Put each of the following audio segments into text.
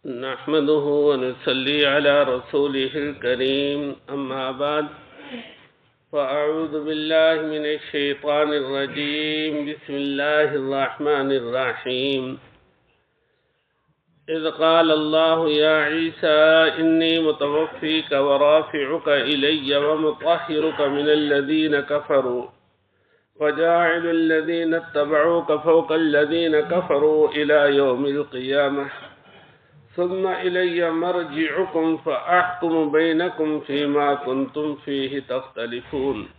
نحمده ونصلي على رسوله الكريم أما بعد فأعوذ بالله من الشيطان الرجيم بسم الله الرحمن الرحيم إذ قال الله يا عيسى إني متوفيك ورافعك إلي ومطهرك من الذين كفروا وجاعل الذين اتبعوك فوق الذين كفروا إلى يوم القيامة ثم إلي مرجعكم فأحكم بينكم فيما كنتم فيه تختلفون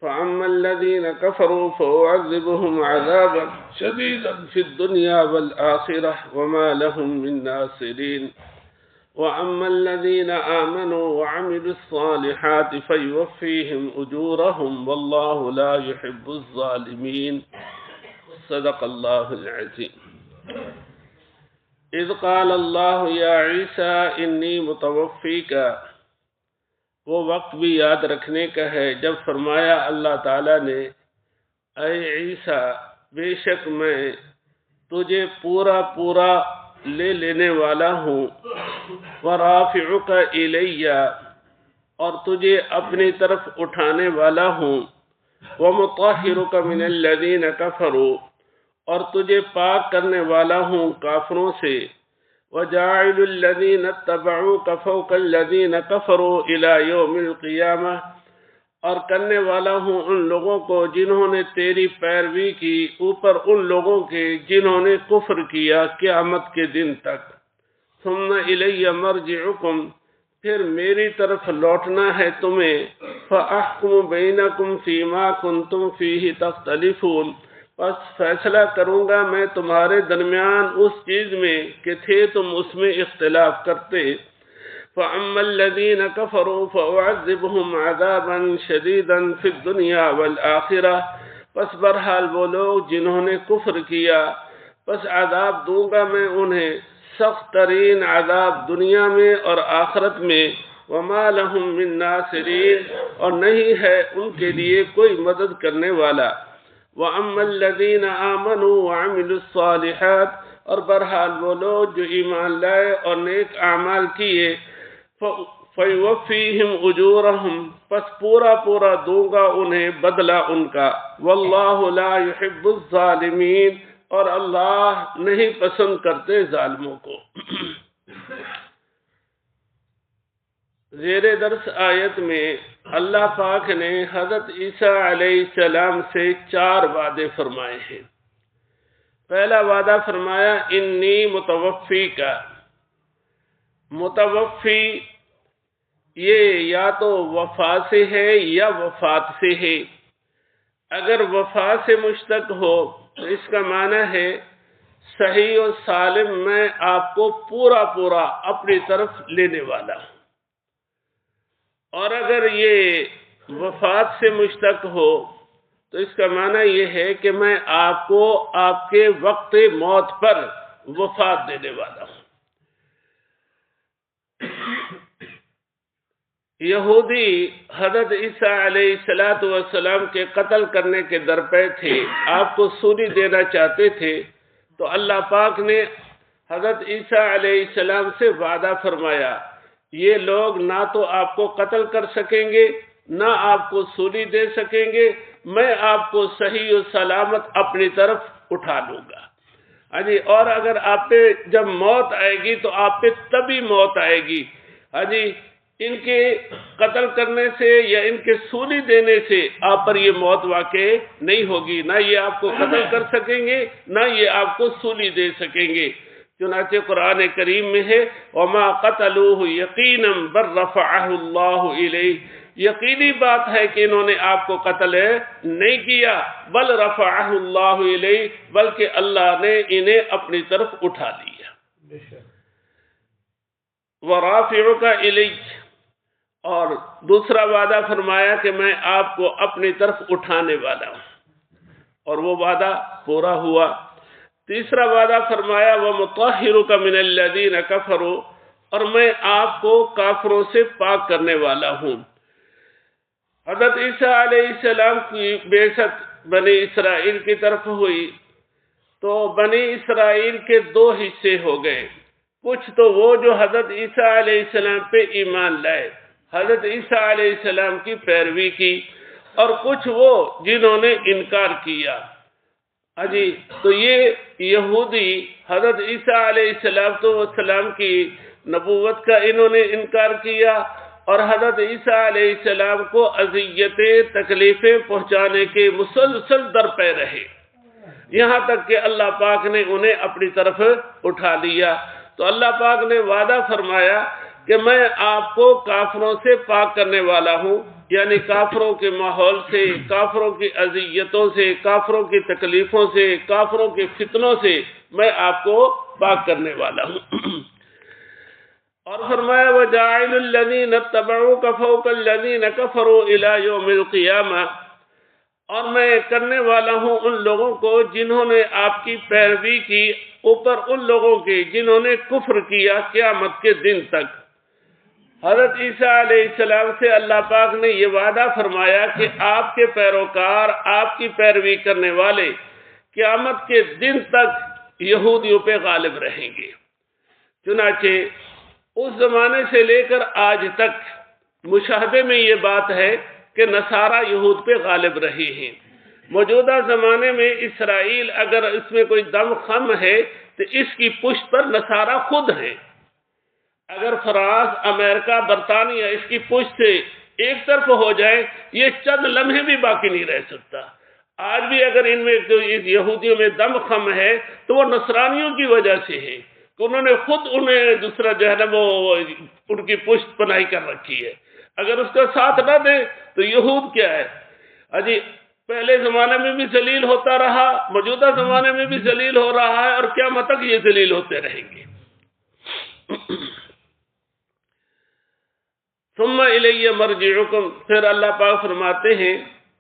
فأما الذين كفروا فأعذبهم عذابا شديدا في الدنيا والآخرة وما لهم من ناصرين وأما الذين آمنوا وعملوا الصالحات فيوفيهم أجورهم والله لا يحب الظالمين صدق الله العظيم اذ قال اللہ یا عیسیٰ انی متوفیک، وہ وقت بھی یاد رکھنے کا ہے جب فرمایا اللہ تعالیٰ نے اے عیسیٰ بے شک میں تجھے پورا لے لینے والا ہوں، ورافعک الی اور تجھے اپنی طرف اٹھانے والا ہوں، ومطہرک من الذین کفروا اور تجھے پاک کرنے والا ہوں کافروں سے، وجاعل الذین اتبعوک فوق الذین کفروا الی یوم القیامہ اور کرنے والا ہوں ان لوگوں کو جنہوں نے تیری پیروی کی اوپر ان لوگوں کے جنہوں نے کفر کیا قیامت کے دن تک۔ ثم الی مرجعکم پھر میری طرف لوٹنا ہے تمہیں، فاحکم بینکم فیما کنتم فیہ تختلفون بس فیصلہ کروں گا میں تمہارے درمیان اس چیز میں کہ تھے تم اس میں اختلاف کرتے۔ فَأَمَّا الَّذِينَ كَفَرُوا فَأُعَذِّبُهُمْ عَذَابًا شَدِيدًا فِي الدُّنْيَا وَالْآخِرَةِ پس بہرحال وہ لوگ جنہوں نے کفر کیا پس عذاب دوں گا میں انہیں سخت ترین عذاب دنیا میں اور آخرت میں، وَمَا لَهُم مِّن نَاصِرِينَ اور نہیں ہے ان کے لیے کوئی مدد کرنے والا۔ وَأَمَّا الَّذِينَ آمَنُوا وَعَمِلُوا الصَّالِحَاتِ اور بہرحال وہ لوگ جو ایمان لائے اور نیک اعمال کیے، فَيُوَفِّيهِمْ أُجُورَهُمْ پس پورا دوں گا انہیں بدلہ ان کا، وَاللَّهُ لَا يُحِبُّ الظَّالِمِينَ اور اللہ نہیں پسند کرتے ظالموں کو۔ زیر درس آیت میں اللہ پاک نے حضرت عیسیٰ علیہ السلام سے 4 وعدے فرمائے ہیں۔ پہلا وعدہ فرمایا انی متوفی کا۔ متوفی یہ یا تو وفا سے ہے یا وفات سے ہے۔ اگر وفا سے مشتق ہو تو اس کا معنی ہے صحیح و سالم میں آپ کو پورا اپنی طرف لینے والا ہوں، اور اگر یہ وفات سے مشتق ہو تو اس کا معنی یہ ہے کہ میں آپ کو آپ کے وقت موت پر وفات دینے والا ہوں۔ یہودی حضرت عیسیٰ علیہ السلام کے قتل کرنے کے درپے تھے، آپ کو سولی دینا چاہتے تھے، تو اللہ پاک نے حضرت عیسیٰ علیہ السلام سے وعدہ فرمایا یہ لوگ نہ تو آپ کو قتل کر سکیں گے نہ آپ کو سولی دے سکیں گے، میں آپ کو صحیح و سلامت اپنی طرف اٹھا لوں گا۔ اور اگر آپ پہ جب موت آئے گی تو آپ پہ تبھی موت آئے گی، ان کے قتل کرنے سے یا ان کے سولی دینے سے آپ پر یہ موت واقع نہیں ہوگی، نہ یہ آپ کو قتل کر سکیں گے نہ یہ آپ کو سولی دے سکیں گے۔ چنانچہ قرآن کریم میں ہے وَمَا قَتَلُوهُ يَقِينًا بَلْ رَفَعَهُ اللَّهُ إِلَيْهِ یقینی بات ہے کہ انہوں نے آپ کو قتل نہیں کیا، بل رفعہ اللہ الیہ بلکہ اللہ نے انہیں اپنی طرف اٹھا لیا۔ ورافعک الی اور دوسرا وعدہ فرمایا کہ میں آپ کو اپنی طرف اٹھانے والا ہوں، اور وہ وعدہ پورا ہوا۔ تیسرا وعدہ فرمایا وَمُطَهِّرُكَ مِنَ الَّذِينَ كَفَرُوا اور میں آپ کو کافروں سے پاک کرنے والا ہوں۔ حضرت عیسیٰ علیہ السلام کی بعثت بنی اسرائیل کی طرف ہوئی تو بنی اسرائیل کے 2 حصے ہو گئے، کچھ تو وہ جو حضرت عیسیٰ علیہ السلام پہ ایمان لائے، حضرت عیسیٰ علیہ السلام کی پیروی کی، اور کچھ وہ جنہوں نے انکار کیا۔ جی تو یہ یہودی حضرت عیسیٰ علیہ السلام کی نبوت کا انہوں نے انکار کیا، اور حضرت عیسیٰ علیہ السلام کو اذیتیں تکلیفیں پہنچانے کے مسلسل در پہ رہے، یہاں تک کہ اللہ پاک نے انہیں اپنی طرف اٹھا لیا۔ تو اللہ پاک نے وعدہ فرمایا کہ میں آپ کو کافروں سے پاک کرنے والا ہوں، یعنی کافروں کے ماحول سے، کافروں کی اذیتوں سے، کافروں کی تکلیفوں سے، کافروں کے فتنوں سے میں آپ کو پاک کرنے والا ہوں۔ اور فرمایا وَجَاعِلُ الَّذِينَ اتَّبَعُوكَ فَوْقَ الَّذِينَ كَفَرُوا إِلَى يَوْمِ الْقِيَامَةِ، اور میں کرنے والا ہوں ان لوگوں کو جنہوں نے آپ کی پیروی کی اوپر ان لوگوں کے جنہوں نے کفر کیا قیامت کے دن تک۔ حضرت عیسیٰ علیہ السلام سے اللہ پاک نے یہ وعدہ فرمایا کہ آپ کے پیروکار، آپ کی پیروی کرنے والے قیامت کے دن تک یہودیوں پہ غالب رہیں گے۔ چنانچہ اس زمانے سے لے کر آج تک مشاہدے میں یہ بات ہے کہ نصارہ یہود پہ غالب رہے ہیں۔ موجودہ زمانے میں اسرائیل اگر اس میں کوئی دم خم ہے تو اس کی پشت پر نصارہ خود ہیں۔ اگر فرانس، امریکہ، برطانیہ اس کی پشت سے ایک طرف ہو جائے، یہ چند لمحے بھی باقی نہیں رہ سکتا۔ آج بھی اگر ان میں یہودیوں میں دم خم ہے تو وہ نصرانیوں کی وجہ سے ہے کہ انہوں نے خود انہیں دوسرا جو ہے نا وہ ان کی پشت پناہی کر رکھی ہے۔ اگر اس کا ساتھ نہ دیں تو یہود کیا ہے؟ اجی پہلے زمانے میں بھی ذلیل ہوتا رہا، موجودہ زمانے میں بھی ذلیل ہو رہا ہے، اور قیامت تک یہ ذلیل ہوتے رہیں گے۔ ثم الی مرجعکم، پھر اللہ پاک فرماتے ہیں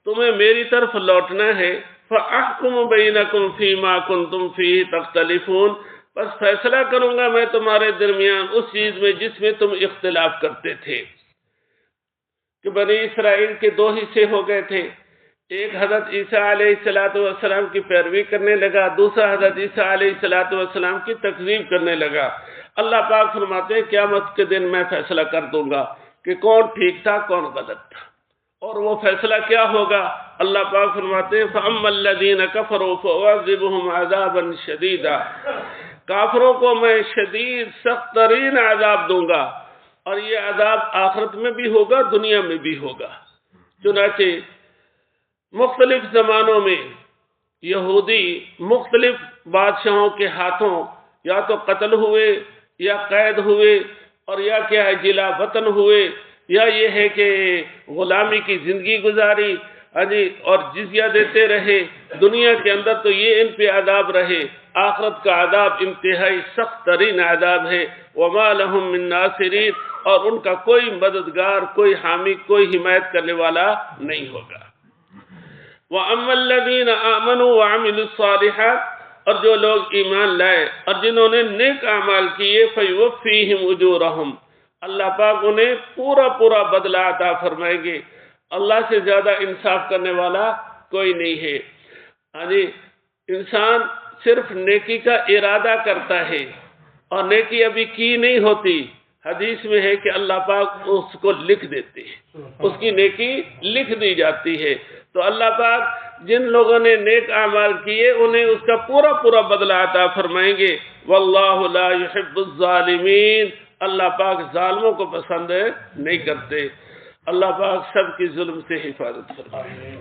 تمہیں میری طرف لوٹنا ہے، فاحکم بینکم فیما کنتم فیہ تختلفون، بس فیصلہ کروں گا میں تمہارے درمیان اس چیز میں جس میں تم اختلاف کرتے تھے۔ کہ بنی اسرائیل کے دو حصے ہو گئے تھے، ایک حضرت عیسیٰ علیہ السلام کی پیروی کرنے لگا، دوسرا حضرت عیسیٰ علیہ السلام کی تکذیب کرنے لگا۔ اللہ پاک فرماتے ہیں قیامت کے دن میں فیصلہ کر دوں گا کہ کون ٹھیک تھا کون غلط تھا، اور وہ فیصلہ کیا ہوگا؟ اللہ پاک فرماتے ہیں فَأَمَّا الَّذِينَ كَفَرُوا فَأُعَذِّبُهُمْ عَذَابًا شَدِيدًا، کافروں کو میں شدید سخت ترین عذاب دوں گا، اور یہ عذاب آخرت میں بھی ہوگا، دنیا میں بھی ہوگا۔ چنانچہ مختلف زمانوں میں یہودی مختلف بادشاہوں کے ہاتھوں یا تو قتل ہوئے یا قید ہوئے، اور یا کیا ہے جلا وطن ہوئے، یا یہ ہے کہ غلامی کی زندگی گزاری اور جزیہ دیتے رہے دنیا کے اندر، تو یہ ان پہ عذاب رہے۔ آخرت کا عذاب انتہائی سخت ترین عذاب ہے۔ وَمَا لَهُم مِّن نَاصِرِينَ، اور ان کا کوئی مددگار، کوئی حامی، کوئی حمایت کرنے والا نہیں ہوگا۔ وَأَمَّا الَّذِينَ آمَنُوا وَعَمِلُوا الصَّالِحَاتِ، اور جو لوگ ایمان لائے اور جنہوں نے نیک اعمال کیے، فَيُوَفِّيهِمْ أُجُورَهُمْ، اللہ پاک انہیں پورا پورا بدلہ عطا فرمائیں گے۔ اللہ سے زیادہ انصاف کرنے والا کوئی نہیں ہے۔ انسان صرف نیکی کا ارادہ کرتا ہے اور نیکی ابھی کی نہیں ہوتی، حدیث میں ہے کہ اللہ پاک اس کو لکھ دیتے ہیں، اس کی نیکی لکھ دی جاتی ہے۔ تو اللہ پاک جن لوگوں نے نیک اعمال کیے انہیں اس کا پورا پورا بدلہ عطا فرمائیں گے۔ واللہ لا يحب الظالمین، اللہ پاک ظالموں کو پسند نہیں کرتے۔ اللہ پاک سب کی ظلم سے حفاظت فرمائے۔